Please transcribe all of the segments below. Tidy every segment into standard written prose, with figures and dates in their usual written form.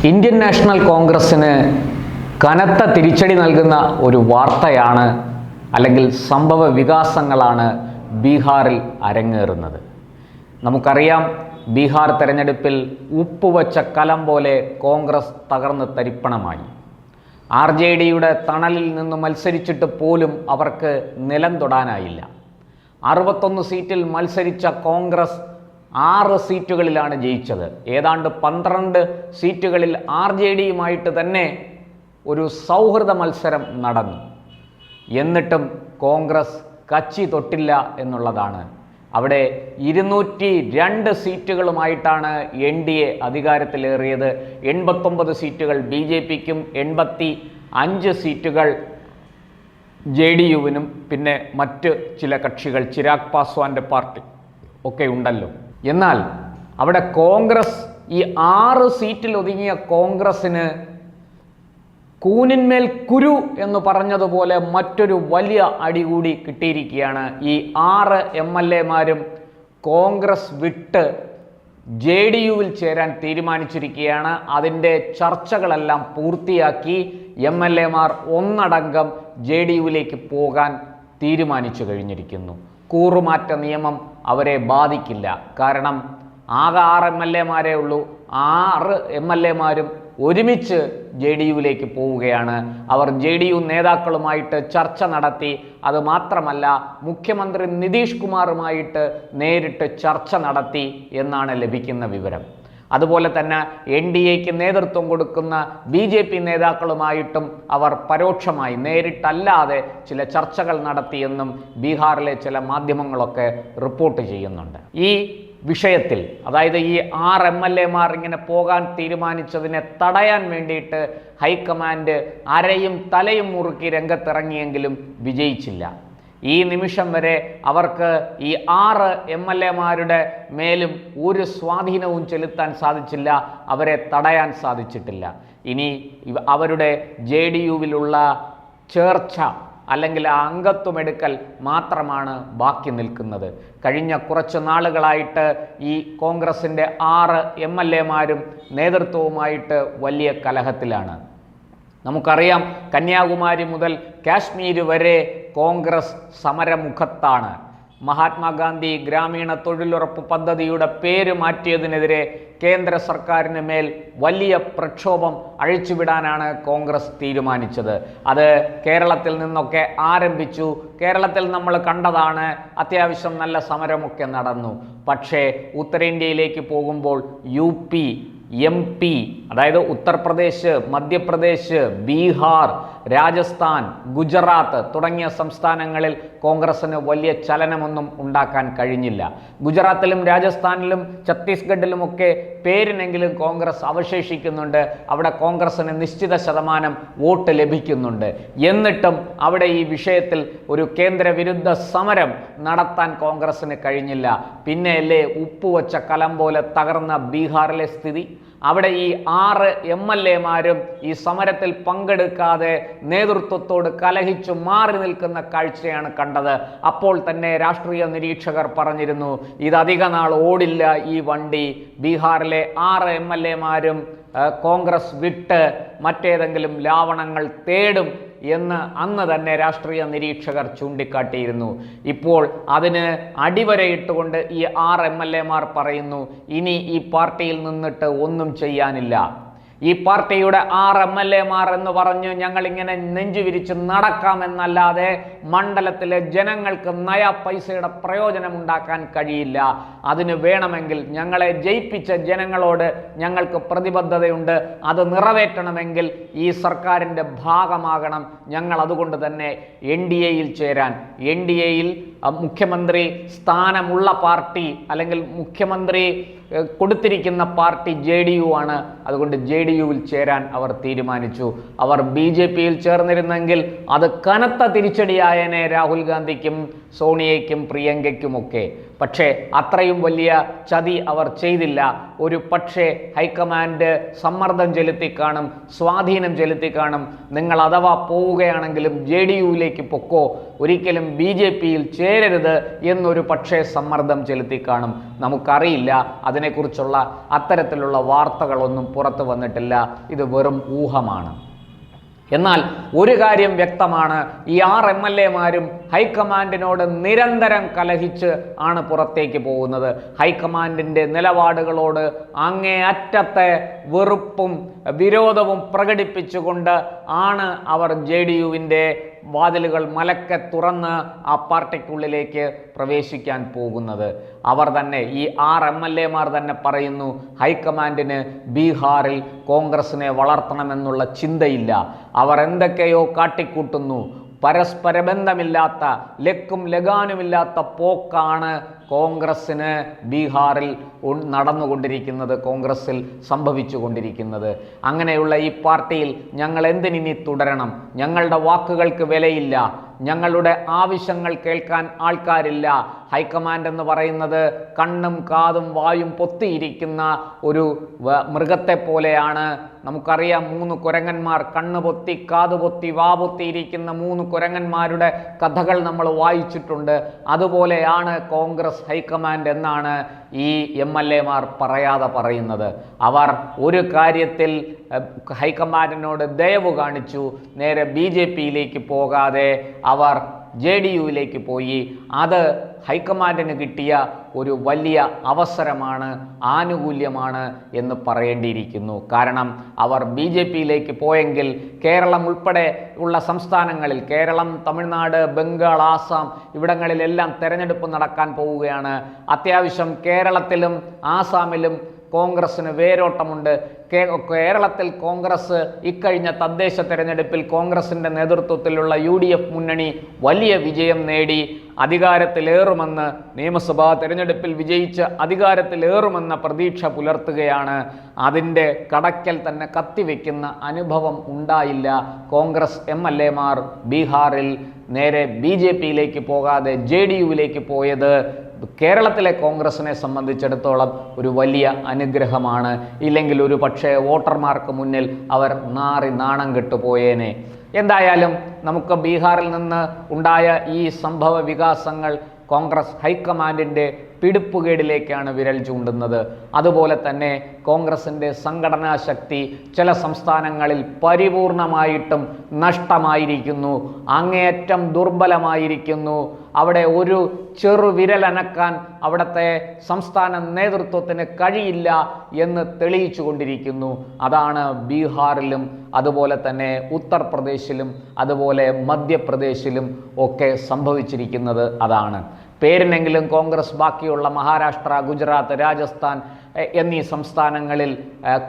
Indian national കോൺഗ്രസ്സിന് കനത്ത തിരിച്ചടി നൽകുന്ന ഒരു വാർത്തയാണ് അല്ലെങ്കിൽ സംഭവ വികാസങ്ങളാണ് ബീഹാറിൽ അരങ്ങേറുന്നത്. നമുക്കറിയാം, ബീഹാർ തെരഞ്ഞെടുപ്പിൽ ഉപ്പുവച്ച കലം പോലെ കോൺഗ്രസ് തകർന്ന് തരിപ്പണമായി. RJDയുടെ തണലിൽ നിന്ന് മത്സരിച്ചിട്ട് പോലും അവർക്ക് നിലം തൊടാനായില്ല. 61 സീറ്റിൽ മത്സരിച്ച കോൺഗ്രസ് 6 സീറ്റുകളിലാണ് ജയിച്ചത്. ഏതാണ്ട് 12 സീറ്റുകളിൽ RJDയുമായിട്ട് തന്നെ ഒരു സൗഹൃദ മത്സരം നടന്നു. എന്നിട്ടും കോൺഗ്രസ് കച്ചി തൊട്ടില്ല എന്നുള്ളതാണ്. അവിടെ 202 സീറ്റുകളുമായിട്ടാണ് NDA അധികാരത്തിലേറിയത്. 89 സീറ്റുകൾ BJPക്കും 85 സീറ്റുകൾ JDUവിനും പിന്നെ മറ്റ് ചില കക്ഷികൾ, ചിരാഗ് പാസ്വാന്റെ പാർട്ടി ഒക്കെ ഉണ്ടല്ലോ. എന്നാൽ അവിടെ കോൺഗ്രസ്, ഈ 6 സീറ്റിൽ ഒതുങ്ങിയ കോൺഗ്രസ്സിന് കൂനിന്മേൽ കുരു എന്ന് പറഞ്ഞതുപോലെ മറ്റൊരു വലിയ അടി കൂടി കിട്ടിയിരിക്കുകയാണ്. ഈ 6 MLAമാരും കോൺഗ്രസ് വിട്ട് JDUവിൽ ചേരാൻ തീരുമാനിച്ചിരിക്കുകയാണ്. അതിൻ്റെ ചർച്ചകളെല്ലാം പൂർത്തിയാക്കി MLAമാർ ഒന്നടങ്കം JDUവിലേക്ക് പോകാൻ തീരുമാനിച്ചു കഴിഞ്ഞിരിക്കുന്നു. കൂറുമാറ്റ നിയമം അവരെ ബാധിക്കില്ല. കാരണം ആകെ 6 MLAമാരേ ഉള്ളൂ. 6 MLAമാരും ഒരുമിച്ച് JDUവിലേക്ക് പോവുകയാണ്. അവർ JDU നേതാക്കളുമായിട്ട് ചർച്ച നടത്തി. അതുമാത്രമല്ല, മുഖ്യമന്ത്രി നിതീഷ് കുമാറുമായിട്ട് നേരിട്ട് ചർച്ച നടത്തി എന്നാണ് ലഭിക്കുന്ന വിവരം. അതുപോലെ തന്നെ NDAക്ക് നേതൃത്വം കൊടുക്കുന്ന BJP നേതാക്കളുമായിട്ടും അവർ പരോക്ഷമായി, നേരിട്ടല്ലാതെ ചില ചർച്ചകൾ നടത്തിയെന്നും ബീഹാറിലെ ചില മാധ്യമങ്ങളൊക്കെ റിപ്പോർട്ട് ചെയ്യുന്നുണ്ട്. ഈ വിഷയത്തിൽ, അതായത് ഈ 6 MLAമാർ ഇങ്ങനെ പോകാൻ തീരുമാനിച്ചതിനെ തടയാൻ വേണ്ടിയിട്ട് ഹൈക്കമാൻഡ് അരയും തലയും മുറുക്കി രംഗത്തിറങ്ങിയെങ്കിലും വിജയിച്ചില്ല. ഈ നിമിഷം വരെ അവർക്ക് ഈ 6 MLAമാരുടെ മേലും ഒരു സ്വാധീനവും ചെലുത്താൻ സാധിച്ചില്ല. അവരെ തടയാൻ സാധിച്ചിട്ടില്ല. ഇനി അവരുടെ JDUവിലുള്ള ചേർച്ച അല്ലെങ്കിൽ അംഗത്വമെടുക്കൽ മാത്രമാണ് ബാക്കി നിൽക്കുന്നത്. കഴിഞ്ഞ കുറച്ച് നാളുകളായിട്ട് ഈ കോൺഗ്രസിൻ്റെ 6 MLAമാരും നേതൃത്വവുമായിട്ട് വലിയ കലഹത്തിലാണ്. നമുക്കറിയാം, കന്യാകുമാരി മുതൽ കാശ്മീർ വരെ കോൺഗ്രസ് സമരമുഖത്താണ്. മഹാത്മാഗാന്ധി ഗ്രാമീണ തൊഴിലുറപ്പ് പദ്ധതിയുടെ പേര് മാറ്റിയതിനെതിരെ കേന്ദ്ര സർക്കാരിന് മേൽ വലിയ പ്രക്ഷോഭം അഴിച്ചുവിടാനാണ് കോൺഗ്രസ് തീരുമാനിച്ചത്. അത് കേരളത്തിൽ നിന്നൊക്കെ ആരംഭിച്ചു. കേരളത്തിൽ നമ്മൾ കണ്ടതാണ്, അത്യാവശ്യം നല്ല സമരമൊക്കെ നടന്നു. പക്ഷേ ഉത്തരേന്ത്യയിലേക്ക് പോകുമ്പോൾ UP, MP, അതായത് ഉത്തർപ്രദേശ്, മധ്യപ്രദേശ്, ബീഹാർ, രാജസ്ഥാൻ, ഗുജറാത്ത് തുടങ്ങിയ സംസ്ഥാനങ്ങളിൽ കോൺഗ്രസ്സിന് വലിയ ചലനമൊന്നും ഉണ്ടാക്കാൻ കഴിഞ്ഞില്ല. ഗുജറാത്തിലും രാജസ്ഥാനിലും ഛത്തീസ്ഗഡിലുമൊക്കെ പേരിനെങ്കിലും കോൺഗ്രസ് അവശേഷിക്കുന്നുണ്ട്. അവിടെ കോൺഗ്രസ്സിന് നിശ്ചിത ശതമാനം വോട്ട് ലഭിക്കുന്നുണ്ട്. എന്നിട്ടും അവിടെ ഈ വിഷയത്തിൽ ഒരു കേന്ദ്ര വിരുദ്ധ സമരം നടത്താൻ കോൺഗ്രസ്സിന് കഴിഞ്ഞില്ല. പിന്നെയല്ലേ ഉപ്പുവച്ച കലം പോലെ തകർന്ന ബീഹാറിലെ സ്ഥിതി. അവിടെ ഈ 6 MLAമാരും ഈ സമരത്തിൽ പങ്കെടുക്കാതെ നേതൃത്വത്തോട് കലഹിച്ചു മാറി നിൽക്കുന്ന കാഴ്ചയാണ് കണ്ടത്. അപ്പോൾ തന്നെ രാഷ്ട്രീയ നിരീക്ഷകർ പറഞ്ഞിരുന്നു, ഇതധിക നാൾ ഓടില്ല ഈ വണ്ടി. ബീഹാറിലെ 6 MLAമാരും കോൺഗ്രസ് വിട്ട് മറ്റേതെങ്കിലും ലാവണങ്ങൾ തേടും എന്ന് അന്ന് തന്നെ രാഷ്ട്രീയ നിരീക്ഷകർ ചൂണ്ടിക്കാട്ടിയിരുന്നു. ഇപ്പോൾ അതിന് അടിവരയിട്ടുകൊണ്ട് ഈ 6 MLAമാർ പറയുന്നു, ഇനി ഈ പാർട്ടിയിൽ നിന്നിട്ട് ഒന്നും ചെയ്യാനില്ല. ഈ പാർട്ടിയുടെ 6 MLAമാർ എന്ന് പറഞ്ഞ് ഞങ്ങളിങ്ങനെ നെഞ്ചുവിരിച്ച് നടക്കാമെന്നല്ലാതെ മണ്ഡലത്തിലെ ജനങ്ങൾക്ക് നയ പൈസയുടെ പ്രയോജനം ഉണ്ടാക്കാൻ കഴിയില്ല. അതിന് വേണമെങ്കിൽ ഞങ്ങളെ ജയിപ്പിച്ച ജനങ്ങളോട് ഞങ്ങൾക്ക് പ്രതിബദ്ധതയുണ്ട്. അത് നിറവേറ്റണമെങ്കിൽ ഈ സർക്കാരിൻ്റെ ഭാഗമാകണം ഞങ്ങൾ. അതുകൊണ്ട് തന്നെ NDAയിൽ ചേരാൻ, NDAയിൽ മുഖ്യമന്ത്രി സ്ഥാനമുള്ള പാർട്ടി അല്ലെങ്കിൽ മുഖ്യമന്ത്രി കൊടുത്തിരിക്കുന്ന പാർട്ടി JDU ആണ്. അതുകൊണ്ട് JDUവിൽ ചേരാൻ അവർ തീരുമാനിച്ചു. അവർ BJPയിൽ ചേർന്നിരുന്നെങ്കിൽ അത് കനത്ത തിരിച്ചടിയായനെ രാഹുൽ ഗാന്ധിക്കും സോണിയയ്ക്കും പ്രിയങ്കയ്ക്കുമൊക്കെ. പക്ഷേ അത്രയും വലിയ ചതി അവർ ചെയ്തില്ല. ഒരു പക്ഷേ ഹൈക്കമാൻഡ് സമ്മർദ്ദം ചെലുത്തി കാണും, സ്വാധീനം ചെലുത്തി കാണും. നിങ്ങൾ അഥവാ പോവുകയാണെങ്കിലും JDUവിലേക്ക് പൊക്കോ, ഒരിക്കലും BJPയിൽ ചേരരുത് എന്നൊരു പക്ഷേ സമ്മർദ്ദം ചെലുത്തി കാണും. നമുക്കറിയില്ല. അതിനെക്കുറിച്ചുള്ള അത്തരത്തിലുള്ള വാർത്തകളൊന്നും പുറത്തു വന്നിട്ടില്ല. ഇത് വെറും ഊഹമാണ്. എന്നാൽ ഒരു കാര്യം വ്യക്തമാണ്, ഈ 6 MLAമാരും ഹൈക്കമാൻഡിനോട് നിരന്തരം കലഹിച്ച് ആണ് പുറത്തേക്ക് പോകുന്നത്. ഹൈക്കമാൻഡിൻ്റെ നിലപാടുകളോട് അങ്ങേയറ്റത്തെ വെറുപ്പും വിരോധവും പ്രകടിപ്പിച്ചുകൊണ്ട് ആണ് അവർ JDUവിൻ്റെ വാതിലുകൾ മലക്കെ തുറന്ന് ആ പാർട്ടിക്കുള്ളിലേക്ക് പ്രവേശിക്കാൻ പോകുന്നത്. അവർ തന്നെ, ഈ 6 MLAമാർ തന്നെ പറയുന്നു, ഹൈക്കമാൻഡിന് ബീഹാറിൽ കോൺഗ്രസിനെ വളർത്തണമെന്നുള്ള ചിന്തയില്ല. അവർ എന്തൊക്കെയോ കാട്ടിക്കൂട്ടുന്നു. പരസ്പര ബന്ധമില്ലാത്ത, ലക്കും ലഗാനുമില്ലാത്ത പോക്കാണ് കോൺഗ്രസ്സിന് ബീഹാറിൽ നടന്നുകൊണ്ടിരിക്കുന്നത്, കോൺഗ്രസ്സിൽ സംഭവിച്ചു കൊണ്ടിരിക്കുന്നത്. അങ്ങനെയുള്ള ഈ പാർട്ടിയിൽ ഞങ്ങൾ എന്തിനി തുടരണം? ഞങ്ങളുടെ വാക്കുകൾക്ക് വിലയില്ല, ഞങ്ങളുടെ ആവശ്യങ്ങൾ കേൾക്കാൻ ആൾക്കാരില്ല. ഹൈക്കമാൻഡ് എന്ന് പറയുന്നത് കണ്ണും കാതും വായും പൊത്തിയിരിക്കുന്ന ഒരു മൃഗത്തെ പോലെയാണ്. നമുക്കറിയാം, 3 കുരങ്ങന്മാർ, കണ്ണ് പൊത്തി കാതു പൊത്തി വാ പൊത്തിയിരിക്കുന്ന 3 കുരങ്ങന്മാരുടെ കഥകൾ നമ്മൾ വായിച്ചിട്ടുണ്ട്. അതുപോലെയാണ് കോൺഗ്രസ് ഹൈക്കമാൻഡ് എന്നാണ് ഈ MLAമാർ പറയാതെ പറയുന്നത്. അവർ ഒരു കാര്യത്തിൽ ഹൈക്കമാൻഡിനോട് ദയവ് കാണിച്ചു, നേരെ BJPയിലേക്ക് പോകാതെ അവർ JDUവിലേക്ക് പോയി. അത് ഹൈക്കമാൻഡിന് കിട്ടിയ ഒരു വലിയ അവസരമാണ്, ആനുകൂല്യമാണ് എന്ന് പറയേണ്ടിയിരിക്കുന്നു. കാരണം അവർ BJPയിലേക്ക് പോയെങ്കിൽ കേരളം ഉൾപ്പെടെ ഉള്ള സംസ്ഥാനങ്ങളിൽ, കേരളം, തമിഴ്നാട്, ബംഗാൾ, ആസാം ഇവിടങ്ങളിലെല്ലാം തെരഞ്ഞെടുപ്പ് നടക്കാൻ പോവുകയാണ്. അത്യാവശ്യം കേരളത്തിലും ആസാമിലും കോൺഗ്രസ്സിന് വേരോട്ടമുണ്ട്. കേരളത്തിൽ കോൺഗ്രസ് ഇക്കഴിഞ്ഞ തദ്ദേശ തെരഞ്ഞെടുപ്പിൽ കോൺഗ്രസിൻ്റെ നേതൃത്വത്തിലുള്ള UDF മുന്നണി വലിയ വിജയം നേടി അധികാരത്തിലേറുമെന്ന്, നിയമസഭാ തെരഞ്ഞെടുപ്പിൽ വിജയിച്ച് അധികാരത്തിലേറുമെന്ന പ്രതീക്ഷ പുലർത്തുകയാണ്. അതിൻ്റെ കടക്കൽ തന്നെ കത്തിവെക്കുന്ന അനുഭവം ഉണ്ടായില്ല. കോൺഗ്രസ് MLAമാർ ബീഹാറിൽ നേരെ BJPയിലേക്ക് പോകാതെ JDUവിലേക്ക് പോയത് കേരളത്തിലെ കോൺഗ്രസിനെ സംബന്ധിച്ചിടത്തോളം ഒരു വലിയ അനുഗ്രഹമാണ്. ഇല്ലെങ്കിൽ ഒരു പക്ഷേ വോട്ടർമാർക്ക് മുന്നിൽ അവർ നാണം കെട്ടുപോയേനെ. എന്തായാലും നമുക്ക് ബീഹാറിൽ നിന്ന് ഉണ്ടായ ഈ സംഭവ വികാസങ്ങൾ കോൺഗ്രസ് ഹൈക്കമാൻഡിൻ്റെ പിടിപ്പുകേടിലേക്കാണ് വിരൽ ചൂണ്ടുന്നത്. അതുപോലെ തന്നെ കോൺഗ്രസിൻ്റെ സംഘടനാ ശക്തി ചില സംസ്ഥാനങ്ങളിൽ പരിപൂർണമായിട്ടും നഷ്ടമായിരിക്കുന്നു, അങ്ങേയറ്റം ദുർബലമായിരിക്കുന്നു. അവിടെ ഒരു ചെറുവിരലനക്കാൻ അവിടുത്തെ സംസ്ഥാന നേതൃത്വത്തിന് കഴിയില്ല എന്ന് തെളിയിച്ചു കൊണ്ടിരിക്കുന്നു. അതാണ് ബീഹാറിലും അതുപോലെ തന്നെ ഉത്തർപ്രദേശിലും അതുപോലെ മധ്യപ്രദേശിലും ഒക്കെ സംഭവിച്ചിരിക്കുന്നത്. അതാണ്. പേരിനെങ്കിലും കോൺഗ്രസ് ബാക്കിയുള്ള മഹാരാഷ്ട്ര, ഗുജറാത്ത്, രാജസ്ഥാൻ എന്നീ സംസ്ഥാനങ്ങളിൽ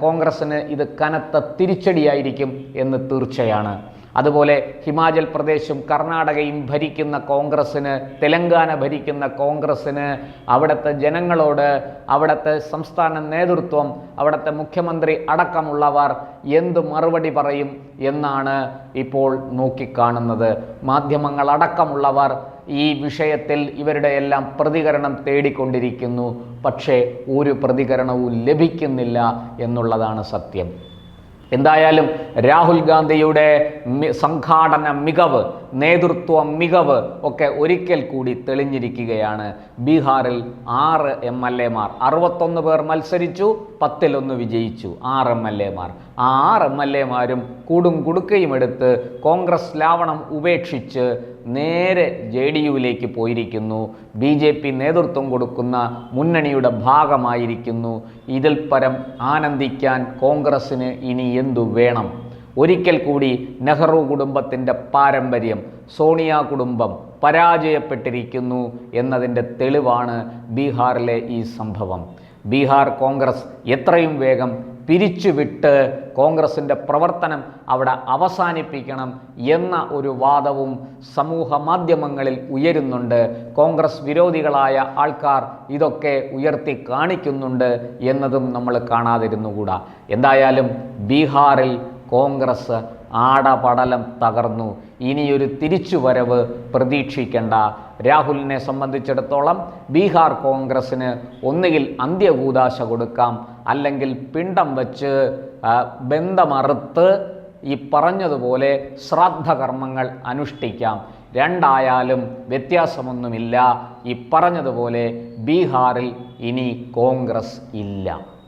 കോൺഗ്രസ്സിന് ഇത് കനത്ത തിരിച്ചടിയായിരിക്കും എന്ന് തീർച്ചയാണ്. അതുപോലെ ഹിമാചൽ പ്രദേശും കർണാടകയും ഭരിക്കുന്ന കോൺഗ്രസ്സിന്, തെലങ്കാന ഭരിക്കുന്ന കോൺഗ്രസ്സിന് അവിടുത്തെ ജനങ്ങളോട് അവിടുത്തെ സംസ്ഥാന നേതൃത്വം, അവിടുത്തെ മുഖ്യമന്ത്രി അടക്കമുള്ളവർ എന്ത് മറുപടി പറയും എന്നാണ് ഇപ്പോൾ നോക്കിക്കാണുന്നത്. മാധ്യമങ്ങളടക്കമുള്ളവർ ഈ വിഷയത്തിൽ ഇവരുടെ എല്ലാം പ്രതികരണം തേടിക്കൊണ്ടിരിക്കുന്നു. പക്ഷേ ഒരു പ്രതികരണവും ലഭിക്കുന്നില്ല എന്നുള്ളതാണ് സത്യം. എന്തായാലും രാഹുൽ ഗാന്ധിയുടെ സംഘാടന മികവ്, നേതൃത്വ മികവ് ഒക്കെ ഒരിക്കൽ കൂടി തെളിഞ്ഞിരിക്കുകയാണ്. ബീഹാറിൽ 6 MLAമാർ, 61 പേർ മത്സരിച്ചു, 10-1 വിജയിച്ചു. 6 MLAമാർ. ആ 6 MLAമാരും കൂടും കുടുക്കയും എടുത്ത് കോൺഗ്രസ് ലാവണം ഉപേക്ഷിച്ച് നേരെ JDUവിലേക്ക് പോയിരിക്കുന്നു. BJP നേതൃത്വം കൊടുക്കുന്ന മുന്നണിയുടെ ഭാഗമായിരിക്കുന്നു. ഇതിൽ പരം ആനന്ദിക്കാൻ കോൺഗ്രസ്സിന് ഇനി എന്തു വേണം? ഒരിക്കൽ കൂടി നെഹ്റു കുടുംബത്തിൻ്റെ പാരമ്പര്യം, സോണിയ കുടുംബം പരാജയപ്പെട്ടിരിക്കുന്നു എന്നതിൻ്റെ തെളിവാണ് ബീഹാറിലെ ഈ സംഭവം. ബീഹാർ കോൺഗ്രസ് എത്രയും വേഗം പിരിച്ചുവിട്ട് കോൺഗ്രസിൻ്റെ പ്രവർത്തനം അവിടെ അവസാനിപ്പിക്കണം എന്ന ഒരു വാദവും സമൂഹ മാധ്യമങ്ങളിൽ ഉയരുന്നുണ്ട്. കോൺഗ്രസ് വിരോധികളായ ആൾക്കാർ ഇതൊക്കെ ഉയർത്തി കാണിക്കുന്നുണ്ട് എന്നതും നമ്മൾ കാണാതിരുന്നുകൂടാ. എന്തായാലും ബീഹാറിൽ കോൺഗ്രസ് ആടപടലം തകർന്നു. ഇനിയൊരു തിരിച്ചുവരവ് പ്രതീക്ഷിക്കേണ്ട. രാഹുലിനെ സംബന്ധിച്ചിടത്തോളം ബീഹാർ കോൺഗ്രസ്സിന് ഒന്നുകിൽ അന്ത്യകൂദാശ കൊടുക്കാം, അല്ലെങ്കിൽ പിണ്ടം വച്ച് ബന്ധമറുത്ത് ഈ പറഞ്ഞതുപോലെ ശ്രാദ്ധകർമ്മങ്ങൾ അനുഷ്ഠിക്കാം. രണ്ടായാലും വ്യത്യാസമൊന്നുമില്ല. ഈ പറഞ്ഞതുപോലെ ബീഹാറിൽ ഇനി കോൺഗ്രസ് ഇല്ല.